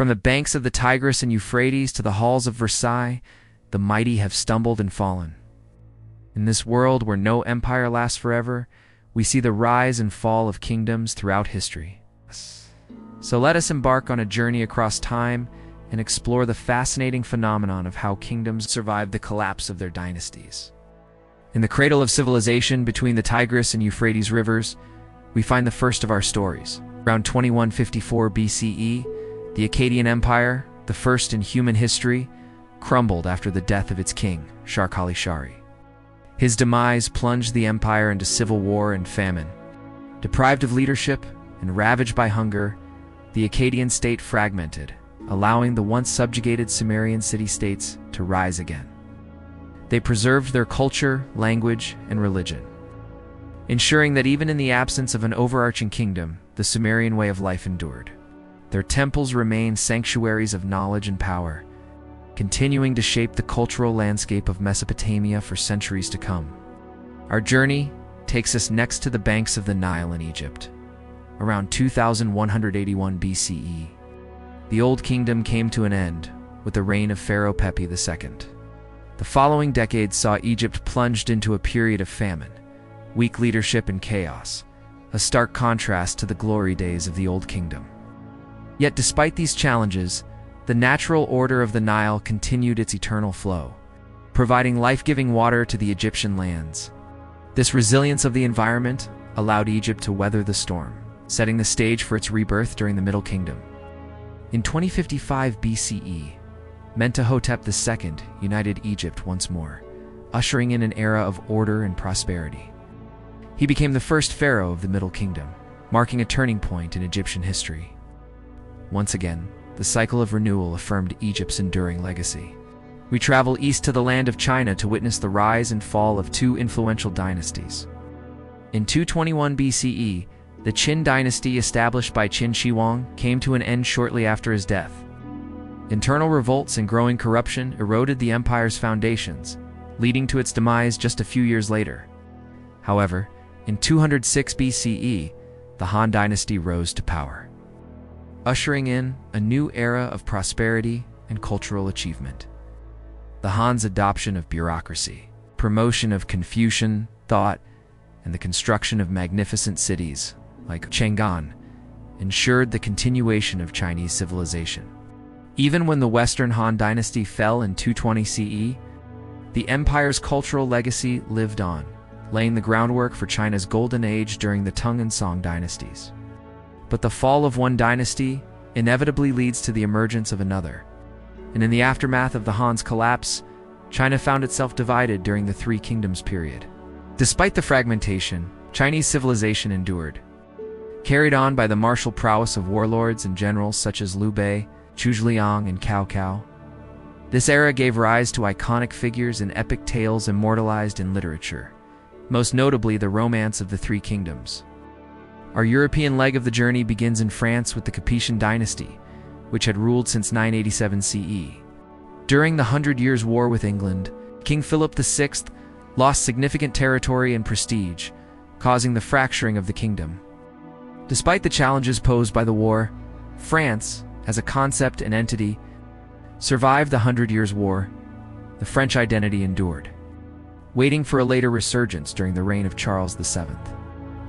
From the banks of the Tigris and Euphrates to the halls of Versailles, the mighty have stumbled and fallen. In this world where no empire lasts forever, we see the rise and fall of kingdoms throughout history. So let us embark on a journey across time and explore the fascinating phenomenon of how kingdoms survived the collapse of their dynasties. In the cradle of civilization between the Tigris and Euphrates rivers, we find the first of our stories. Around 2154 BCE, the Akkadian Empire, the first in human history, crumbled after the death of its king, Shar-Kali-Shari. His demise plunged the empire into civil war and famine. Deprived of leadership and ravaged by hunger, the Akkadian state fragmented, allowing the once subjugated Sumerian city-states to rise again. They preserved their culture, language, and religion, ensuring that even in the absence of an overarching kingdom, the Sumerian way of life endured. Their temples remained sanctuaries of knowledge and power, continuing to shape the cultural landscape of Mesopotamia for centuries to come. Our journey takes us next to the banks of the Nile in Egypt. Around 2181 BCE, the Old Kingdom came to an end with the reign of Pharaoh Pepi II. The following decades saw Egypt plunged into a period of famine, weak leadership, and chaos, a stark contrast to the glory days of the Old Kingdom. Yet despite these challenges, the natural order of the Nile continued its eternal flow, providing life-giving water to the Egyptian lands. This resilience of the environment allowed Egypt to weather the storm, setting the stage for its rebirth during the Middle Kingdom. In 2055 BCE, Mentuhotep II united Egypt once more, ushering in an era of order and prosperity. He became the first pharaoh of the Middle Kingdom, marking a turning point in Egyptian history. Once again, the cycle of renewal affirmed Egypt's enduring legacy. We travel east to the land of China to witness the rise and fall of two influential dynasties. In 221 BCE, the Qin dynasty established by Qin Shi Huang came to an end shortly after his death. Internal revolts and growing corruption eroded the empire's foundations, leading to its demise just a few years later. However, in 206 BCE, the Han dynasty rose to power, ushering in a new era of prosperity and cultural achievement. The Han's adoption of bureaucracy, promotion of Confucian thought, and the construction of magnificent cities like Chang'an ensured the continuation of Chinese civilization. Even when the Western Han dynasty fell in 220 CE, the empire's cultural legacy lived on, laying the groundwork for China's golden age during the Tang and Song dynasties. But the fall of one dynasty inevitably leads to the emergence of another, and in the aftermath of the Han's collapse, China found itself divided during the Three Kingdoms period. Despite the fragmentation, Chinese civilization endured, carried on by the martial prowess of warlords and generals such as Liu Bei, Zhu Zhiliang, and Cao Cao. This era gave rise to iconic figures and epic tales immortalized in literature, most notably the Romance of the Three Kingdoms. Our European leg of the journey begins in France with the Capetian dynasty, which had ruled since 987 CE. During the 100 Years' War with England, King Philip VI lost significant territory and prestige, causing the fracturing of the kingdom. Despite the challenges posed by the war, France, as a concept and entity, survived the 100 Years' War. The French identity endured, waiting for a later resurgence during the reign of Charles VII.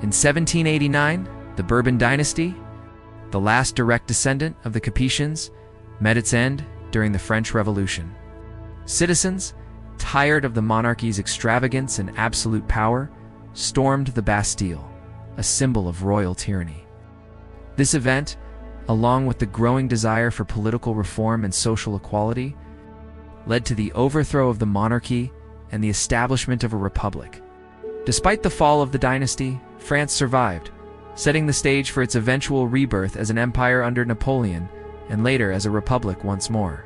In 1789, the Bourbon dynasty, the last direct descendant of the Capetians, met its end during the French Revolution. Citizens, tired of the monarchy's extravagance and absolute power, stormed the Bastille, a symbol of royal tyranny. This event, along with the growing desire for political reform and social equality, led to the overthrow of the monarchy and the establishment of a republic. Despite the fall of the dynasty, France survived, setting the stage for its eventual rebirth as an empire under Napoleon and later as a republic once more.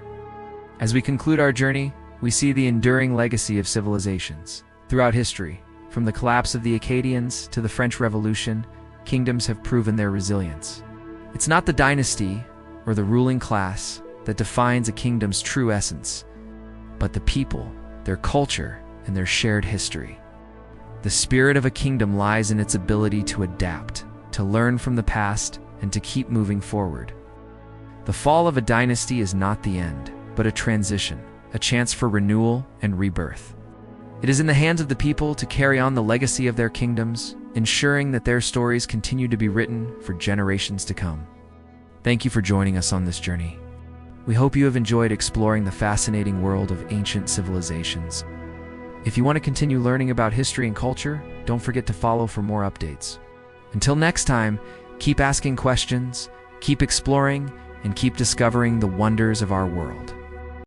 As we conclude our journey, we see the enduring legacy of civilizations. Throughout history, from the collapse of the Akkadians to the French Revolution, kingdoms have proven their resilience. It's not the dynasty or the ruling class that defines a kingdom's true essence, but the people, their culture, and their shared history. The spirit of a kingdom lies in its ability to adapt, to learn from the past, and to keep moving forward. The fall of a dynasty is not the end, but a transition, a chance for renewal and rebirth. It is in the hands of the people to carry on the legacy of their kingdoms, ensuring that their stories continue to be written for generations to come. Thank you for joining us on this journey. We hope you have enjoyed exploring the fascinating world of ancient civilizations. If you want to continue learning about history and culture, don't forget to follow for more updates. Until next time, keep asking questions, keep exploring, and keep discovering the wonders of our world.